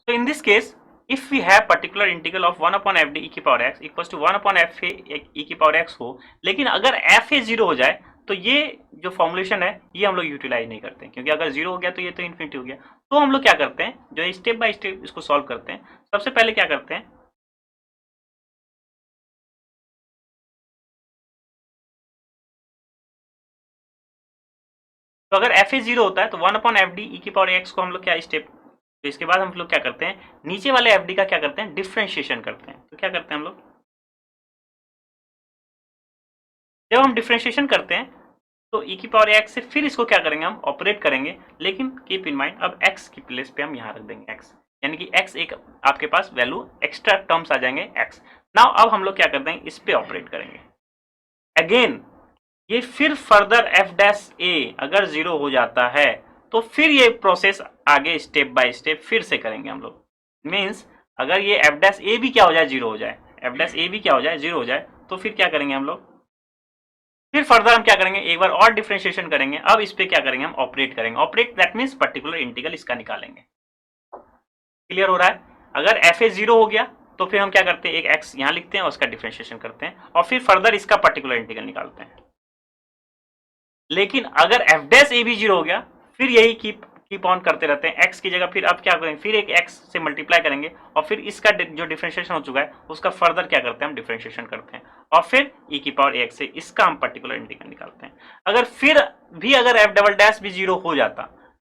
So in this case, if we have particular integral of 1 upon f d e की power x equals to 1 upon F e की power x हो, लेकिन अगर f ए 0 हो जाए तो ये जो फॉर्मुलेशन है ये हम लोग यूटिलाइज नहीं करते हैं, क्योंकि अगर 0 हो गया तो ये तो इन्फिनिटी हो गया। तो हम लोग क्या करते हैं, जो स्टेप बाय स्टेप इसको सॉल्व करते हैं। सबसे पहले क्या करते हैं, तो अगर एफ ए 0 होता है तो 1 अपॉन एफ डी ई की पावर एक्स को हम लोग क्या स्टेप, तो इसके बाद हम लोग क्या करते हैं, नीचे वाले एफ डी का क्या करते हैं, डिफ्रेंशिएशन करते हैं। तो क्या करते हैं हम लोग, जब हम डिफ्रेंशिएशन करते हैं तो e की पावर x से फिर इसको क्या करेंगे, हम ऑपरेट करेंगे, लेकिन कीप इन माइंड अब x की प्लेस पे हम यहाँ रख देंगे x, यानी कि x एक आपके पास वैल्यू एक्स्ट्रा टर्म्स आ जाएंगे x। नाउ अब हम लोग क्या करते हैं, इस पे ऑपरेट करेंगे अगेन। ये फिर फर्दर f डैश a अगर 0 हो जाता है तो फिर ये प्रोसेस आगे स्टेप बाय स्टेप फिर से करेंगे हम लोग। मीन्स अगर ये f डैश a भी क्या हो जाए, 0 हो जाए, f डैश a भी क्या हो जाए, 0 हो जाए, तो फिर क्या करेंगे हम लोग, फिर फर्दर हम क्या करेंगे, एक बार और डिफरेंशिएशन करेंगे। अब इस पे क्या करेंगे, हम ऑपरेट करेंगे। Operate that means particular integral इसका निकालेंगे। क्लियर हो रहा है। अगर एफ ए 0 हो गया तो फिर हम क्या करते हैं, एक एक्स यहां लिखते हैं और उसका डिफरेंशिएशन करते हैं और फिर फर्दर इसका पर्टिकुलर इंटीग्रल निकालते हैं। लेकिन अगर एफ डैश ए भी 0 हो गया, फिर यही कीप ऑन करते रहते हैं। x की जगह फिर अब क्या करेंगे, फिर एक x से मल्टीप्लाई करेंगे और फिर इसका जो डिफरेंशिएशन हो चुका है उसका फर्दर क्या करते हैं, हम डिफरेंशिएशन करते हैं और फिर e की पावर x से इसका हम पर्टिकुलर इंटीग्रल निकालते हैं। अगर फिर भी अगर f डबल डैश भी 0 हो जाता,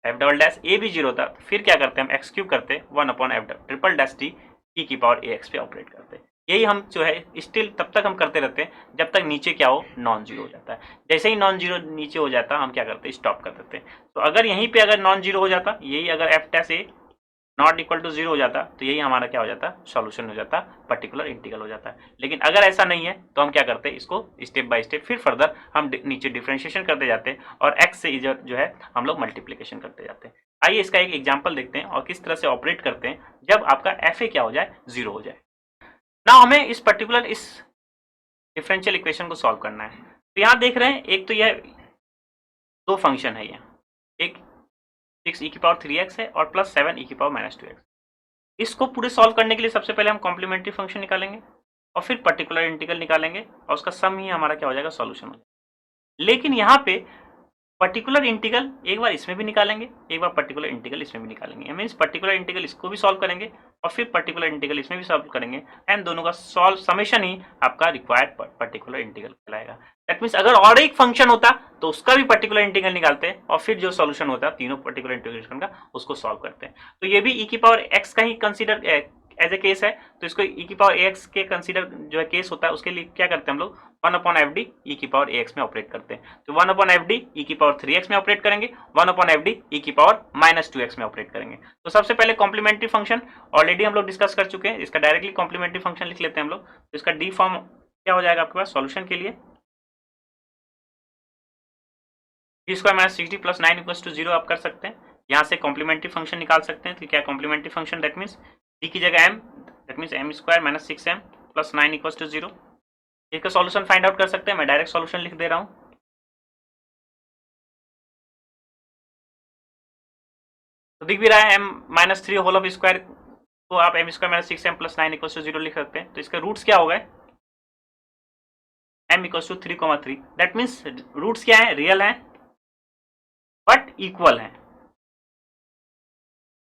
f डबल डैश a भी 0 होता, फिर क्या करते हैं, हम x क्यूब करते 1 upon F triple dash T e की पावर ax पे ऑपरेट करते हैं। यही हम जो है स्टिल तब तक हम करते रहते हैं जब तक नीचे क्या हो, नॉन जीरो हो जाता है। जैसे ही नॉन जीरो नीचे हो जाता हम क्या करते हैं, स्टॉप कर देते हैं। तो अगर यहीं पे अगर नॉन जीरो हो जाता, यही अगर F dash A not equal to 0 हो जाता तो यही हमारा क्या हो जाता, सॉल्यूशन हो जाता, पर्टिकुलर इंटीग्रल हो जाता है। लेकिन अगर ऐसा नहीं है तो हम क्या करते हैं, इसको स्टेप बाय स्टेप फिर फर्दर हम नीचे डिफरेंशिएशन करते जाते हैं और x से जो है हम लोग मल्टीप्लीकेशन करते जाते हैं। आइए इसका एक एग्जाम्पल देखते हैं और किस तरह से ऑपरेट करते हैं जब आपका एफ ए क्या हो जाए, 0 हो जाए। ना हमें इस पर्टिकुलर इस डिफरेंशियल इक्वेशन को सॉल्व करना है। तो यहाँ देख रहे हैं, एक तो यह दो फंक्शन है, यहाँ एक 6 e की पावर 3x है और प्लस 7 e की पावर माइनस 2x। इसको पूरे सॉल्व करने के लिए सबसे पहले हम कॉम्प्लीमेंट्री फंक्शन निकालेंगे और फिर पर्टिकुलर इंटीग्रल निकालेंगे और उसका सम ही हमारा क्या हो जाएगा, सॉल्यूशन हो जाएगा। लेकिन यहाँ पे पर्टिकुलर इंटीग्रल एक बार इसमें भी निकालेंगे, एक बार पर्टिकुलर इंटीग्रल इसमें भी निकालेंगे। मींस पर्टिकुलर इंटीग्रल इसको भी सॉल्व करेंगे और फिर पर्टिकुलर इंटीग्रल इसमें भी सॉल्व करेंगे एंड दोनों का सॉल्व समेशन ही आपका रिक्वायर्ड पर्टिकुलर इंटीग्रल कहलाएगा। दैट मींस अगर और एक फंक्शन होता तो उसका भी पर्टिकुलर इंटीग्रल निकालते हैं और फिर जो सॉल्यूशन होता है तीनों पर्टिकुलर इंटीग्रेशन का उसको सॉल्व करते हैं। तो ये भी ई की पावर एक्स का ही कंसीडर एज ए केस है, तो इसको ई की पावर एक्स के कंसीडर जो है केस होता है, उसके लिए क्या करते हैं हम लोग, 1 अपॉन एफ डी ई की पावर एक्स में ऑपरेट करते हैं। तो 1 अपॉन एफ डी ई की पावर 3x में ऑपरेट करेंगे, 1 अपॉन एफ डी ई की पावर माइनस 2x में ऑपरेट करेंगे। तो सबसे पहले कॉम्प्लीमेंट्री फंक्शन ऑलरेडी हम लोग डिस्कस कर चुके हैं, इसका डायरेक्टली कॉम्प्लीमेंट्री फंक्शन लिख लेते हैं हम लोग। तो इसका डी फॉर्म क्या हो जाएगा आपके पास सॉल्यूशन के लिए, D square minus 6d plus 9 equals to 0 आप कर सकते हैं। यहाँ से कॉम्प्लीमेंट्री फंक्शन निकाल सकते हैं। तो क्या complementary function, that means D की जगह m, that means m square minus 6m plus 9 equals to 0। इसका सॉल्यूशन फाइंड आउट कर सकते हैं। मैं डायरेक्ट सॉल्यूशन लिख दे रहा हूँ। तो दिख भी रहा है m minus 3 whole of square को आप m square minus 6m plus 9 equals to 0 लिख सकते हैं। तो इसके रूट्स क्या हो गए, m equals to 3,3। That means roots क्या है, रियल है बट इक्वल है।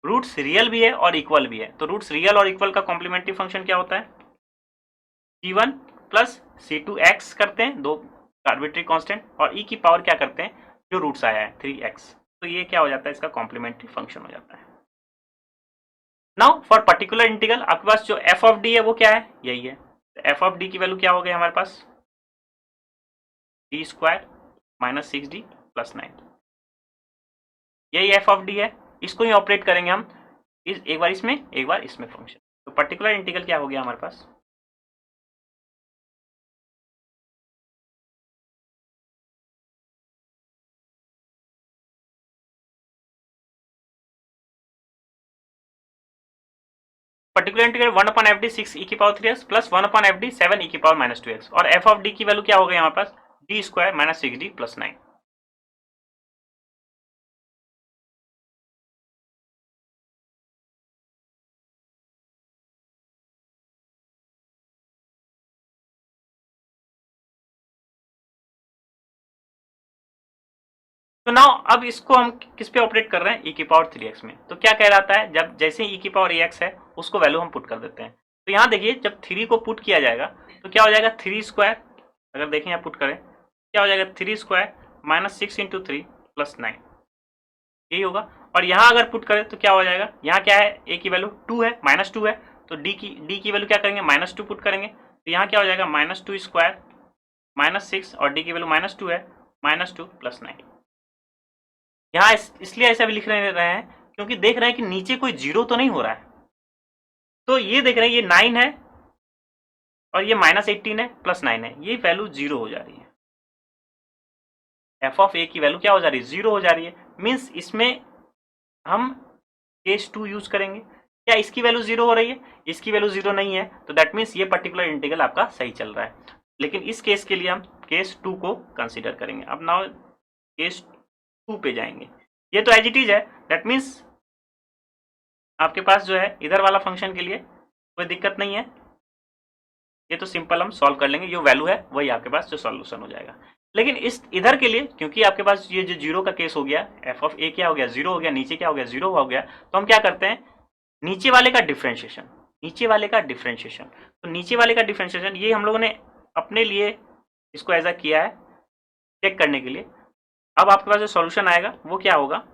रूट्स रियल भी है और इक्वल भी है। तो रूट्स रियल और इक्वल का कॉम्प्लीमेंट्री फंक्शन क्या होता है, c1 प्लस c2x करते हैं, दो आर्बिट्री कांस्टेंट, और e की पावर क्या करते हैं, जो रूट्स आया है 3x। तो ये क्या हो जाता है, इसका कॉम्प्लीमेंट्री फंक्शन हो जाता है। नाउ फॉर पर्टिकुलर इंटीग्रल आपके पास जो f ऑफ d है वो क्या है, यही है। तो f ऑफ d की वैल्यू क्या हो गई हमारे पास, d square minus 6d plus 9, यही f ऑफ d है। इसको ही ऑपरेट करेंगे हम एक बार इसमें एक बार इसमें फंक्शन। तो पर्टिकुलर इंटीग्रल क्या हो गया हमारे पास, particular integral 1 upon F D 6 E की power 3x plus 1 upon F D 7 E की पावर माइनस 2x, और f ऑफ d की वैल्यू क्या हो गई हमारे पास, d square minus 6d plus 9। तो नाउ अब इसको हम किस पे ऑपरेट कर रहे हैं, e की पावर 3x में। तो क्या कह रहा है, जब जैसे e की पावर ax है उसको वैल्यू हम पुट कर देते हैं। तो यहाँ देखिए जब 3 को पुट किया जाएगा तो क्या हो जाएगा 3 स्क्वायर, अगर देखें यहाँ पुट करें क्या हो जाएगा 3 स्क्वायर माइनस 6 इंटू 3 प्लस 9, यही होगा। और यहाँ अगर पुट करें तो क्या हो जाएगा, यहाँ क्या है a की वैल्यू 2 है, माइनस 2 है, तो d की वैल्यू क्या करेंगे -2 पुट करेंगे। तो यहाँ क्या हो जाएगा -2 स्क्वायर माइनस 6 और d की वैल्यू -2 है, -2 प्लस 9। यहाँ इसलिए ऐसा भी लिख रहे हैं क्योंकि देख रहे हैं कि नीचे कोई जीरो तो नहीं हो रहा है। तो ये देख रहे हैं ये 9 है और ये -18 है प्लस 9 है, ये वैल्यू जीरो हो जा रही है। एफ ऑफ ए की वैल्यू क्या हो जा रही है, जीरो हो जा रही है। मीन्स इसमें हम केस 2 यूज करेंगे। क्या इसकी वैल्यू जीरो हो रही है, इसकी वैल्यू जीरो नहीं है, तो दैट मीन्स ये पर्टिकुलर इंटीग्रल आपका सही चल रहा है। लेकिन इस केस के लिए हम केस 2 को कंसीडर करेंगे। अब नाउ केस 2 पे जाएंगे। ये तो एज इट इज है, दैट मीन्स आपके पास जो है इधर वाला फंक्शन के लिए कोई दिक्कत नहीं है, ये तो सिंपल हम सॉल्व कर लेंगे, जो वैल्यू है वही आपके पास जो सॉल्यूशन हो जाएगा। लेकिन इस इधर के लिए क्योंकि आपके पास ये जो जीरो का केस हो गया, एफ ऑफ ए क्या हो गया जीरो हो गया, नीचे क्या हो गया जीरो हो गया, तो हम क्या करते हैं नीचे वाले का डिफरेंशिएशन, नीचे वाले का डिफरेंशिएशन। तो नीचे वाले का डिफरेंशिएशन ये हम लोगों ने अपने लिए इसको ऐसा किया है चेक करने के लिए। अब आपके पास जो सॉल्यूशन आएगा वो क्या होगा,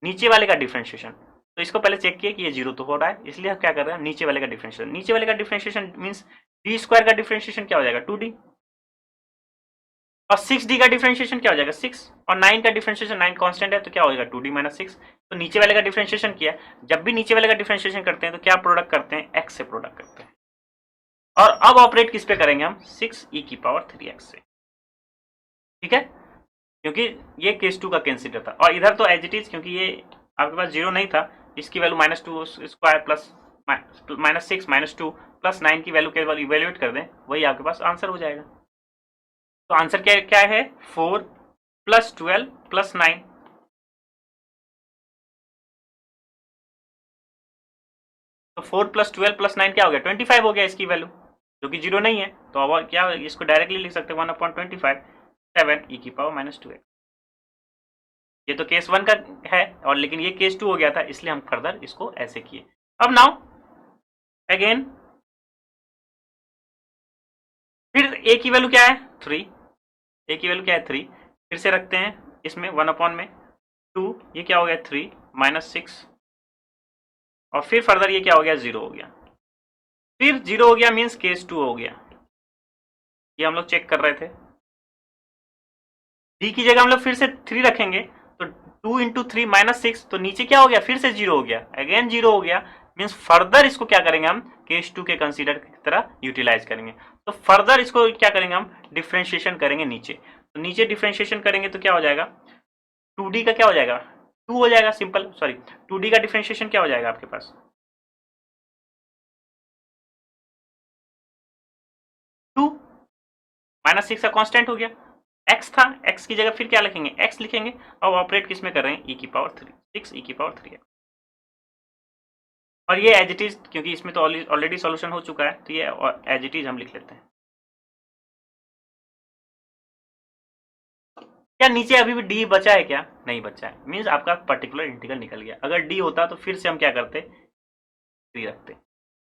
नीचे वाले का डिफरेंशिएशन। तो इसको पहले चेक किया कि ये जीरो तो हो रहा है, इसलिए हम क्या कर रहे हैं नीचे वाले का डिफरेंशिएशन। नीचे वाले का डिफरेंशिएशन मींस डी स्क्वायर का डिफरेंशिएशन क्या हो जाएगा 2d, और 6d का डिफरेंशिएशन क्या हो जाएगा 6, और 9 का डिफरेंशिएशन 9 कांस्टेंट है तो क्या होगा 2d माइनस 6। तो नीचे वाले का डिफरेंशिएशन किया, जब भी नीचे वाले का डिफरेंशिएशन करते हैं तो क्या प्रोडक्ट करते हैं, x से प्रोडक्ट करते हैं। और अब ऑपरेट किस पे करेंगे हम 6e की पावर 3x से, ठीक है, क्योंकि ये केस 2 का कंसीडर था। और इधर तो एज इट इज क्योंकि ये आपके पास जीरो नहीं था, इसकी वैल्यू -2 स्क्वायर प्लस -6 -2 प्लस 9 की वैल्यू केवल इवेल्युएट कर दें, वही आपके पास आंसर हो जाएगा। तो आंसर क्या क्या है 4 + 12 + 9। तो 4 + 12 + 9 क्या हो गया 25 हो गया इसकी वैल्यू, जो कि जीरो नहीं है। तो अब क्या इसको डायरेक्टली लिख सकते हैं 1/25 7e की पावर -2x। ये तो केस 1 का है, और लेकिन ये केस 2 हो गया था, इसलिए हम फर्दर इसको ऐसे किए। अब नाउ अगेन फिर a की वैल्यू क्या है 3, a की वैल्यू क्या है 3, फिर से रखते हैं इसमें 1/2, ये क्या हो गया 3 -6, और फिर फर्दर ये क्या हो गया 0 हो गया। फिर 0 हो गया मीन्स केस 2 हो गया, ये हम लोग चेक कर रहे थे। d की जगह हम लोग फिर से 3 रखेंगे, तो 2 इंटू 3 -6, तो नीचे क्या हो गया फिर से 0 हो गया, अगेन 0 हो गया। मीन्स फर्दर इसको क्या करेंगे हम केस 2 के कंसीडर की तरह यूटिलाइज करेंगे। तो फर्दर इसको क्या करेंगे हम डिफ्रेंशिएशन करेंगे नीचे। तो नीचे डिफ्रेंशिएशन करेंगे तो क्या हो जाएगा 2d का क्या हो जाएगा 2 हो जाएगा, सिंपल सॉरी 2d का डिफ्रेंशिएशन क्या हो जाएगा आपके पास 2 -6 का कांस्टेंट हो गया, x था, x की जगह फिर क्या लिखेंगे x लिखेंगे। अब ऑपरेट किस में कर रहे हैं e की पावर 3, 6e की पावर 3x। और ये एज इट इज क्योंकि इसमें तो ऑलरेडी सॉल्यूशन हो चुका है, तो ये एज इट इज हम लिख लेते हैं। क्या नीचे अभी भी d बचा है, क्या नहीं बचा है, मीन्स आपका पर्टिकुलर इंटीग्रल निकल गया। अगर d होता तो फिर से हम क्या करते 3 रखते।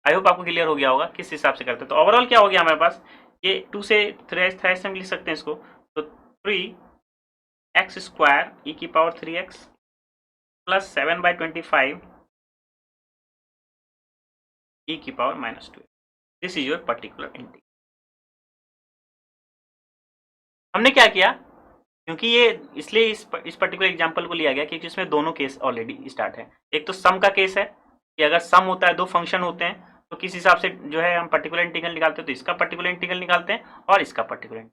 आई होप आपको क्लियर हो गया होगा किस हिसाब से करते। तो ओवरऑल क्या हो गया हमारे पास, ये 2 से 3 से हम लिख सकते हैं इसको, तो 3x² e की पावर 3x प्लस 7/25 e की power -2। This is your particular integral. हमने क्या किया, क्योंकि ये इसलिए इस पर्टिकुलर एग्जांपल को लिया गया क्योंकि इसमें दोनों केस ऑलरेडी स्टार्ट है। एक तो सम का केस है कि अगर सम होता है, दो फंक्शन होते हैं, तो किस हिसाब से जो है हम पर्टिकुलर इंटीग्रल निकालते हैं, तो इसका पर्टिकुलर इंटीग्रल निकालते हैं और इसका पर्टिकुलर।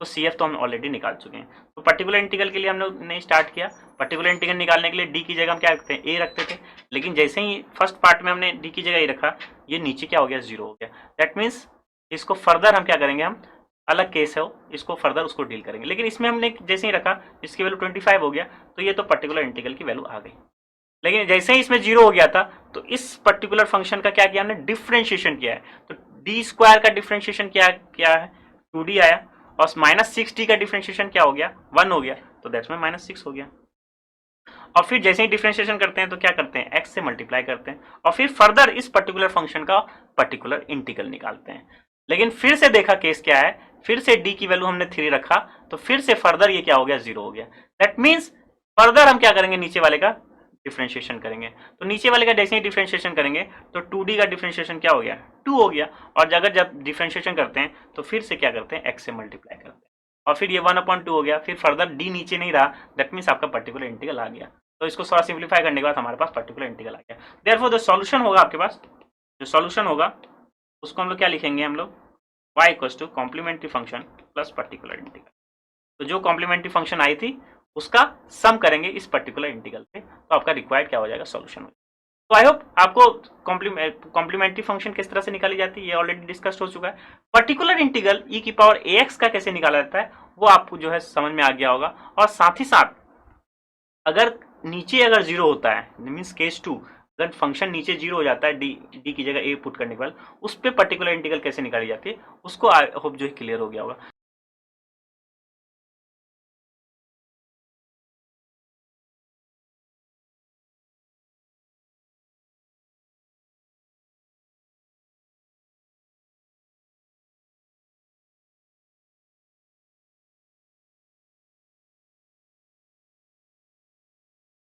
तो CF तो हम ऑलरेडी निकाल चुके हैं। तो पर्टिकुलर इंटीग्रल के लिए हम लोग ने स्टार्ट किया। पर्टिकुलर इंटीग्रल निकालने के लिए d की जगह हम क्या रखते हैं a रखते थे, लेकिन जैसे ही फर्स्ट पार्ट में हमने d की जगह a रखा, ये नीचे क्या हो गया 0 हो गया। दैट मीन्स इसको फर्दर हम क्या करेंगे, हम अलग केस है इसको फर्दर उसको डील करेंगे। लेकिन इसमें हमने जैसे ही रखा इसकी वैल्यू 25 हो गया, तो ये तो पर्टिकुलर इंटीग्रल की वैल्यू आ गई। लेकिन जैसे ही इसमें 0 हो गया था, तो इस पर्टिकुलर फंक्शन का क्या किया हमने डिफ्रेंशिएशन किया है। तो d² का डिफ्रेंशिएशन क्या है 2d आया, और -6t का डिफरेंशिएशन क्या हो गया, 1 हो गया, तो दैट्स में -6 हो गया। और फिर जैसे ही डिफरेंशिएशन करते हैं तो क्या करते हैं, x से मल्टीप्लाई करते हैं और फिर फर्दर इस पर्टिकुलर फंक्शन का पर्टिकुलर इंटीग्रल निकालते हैं। लेकिन फिर से देखा केस क्या है, फिर से d की वैल्यू हमने 3 रखा तो फिर से फर्दर ये क्या हो गया, 0 हो गया। दैट मीन्स फर्दर हम क्या करेंगे, नीचे वाले का डिफरेंशिएशन करेंगे। तो नीचे वाले का जैसे ही डिफरेंशिएशन करेंगे तो 2d का डिफरेंशिएशन क्या हो गया, 2 हो गया। और अगर जब डिफरेंशिएशन करते हैं तो फिर से क्या करते हैं, x से मल्टीप्लाई करते हैं और फिर ये 1/2 हो गया। फिर फर्दर d नीचे नहीं रहा, दैट मीन्स आपका पर्टिकुलर इंटीग्रल आ गया। तो इसको थोड़ा सिंप्लीफाई करने के बाद हमारे पास पर्टिकुलर इंटीग्रल आ गया। देयरफॉर जो सॉल्यूशन होगा आपके पास, जो सॉल्यूशन होगा उसको हम लोग क्या लिखेंगे, हम लोग y equals to complementary function plus particular integral. तो जो कॉम्प्लीमेंट्री फंक्शन आई थी उसका सम करेंगे इस पर्टिकुलर इंटीग्रल पे, तो आपका रिक्वायर्ड क्या हो जाएगा, सॉल्यूशन। तो आई होप आपको कॉम्प्लीमेंट्री फंक्शन किस तरह से निकाली जाती है ये ऑलरेडी डिस्कस हो चुका है। पर्टिकुलर इंटीग्रल e की पावर ax का कैसे निकाला जाता है वो आपको जो है समझ में आ गया होगा। और साथ ही साथ अगर नीचे अगर 0 होता है, मीन्स केस 2, अगर फंक्शन नीचे 0 हो जाता है डी की जगह a पुट करने के बाद, उस पर पर्टिकुलर इंटीग्रल कैसे निकाली जाती है उसको आई होप जो है क्लियर हो गया होगा।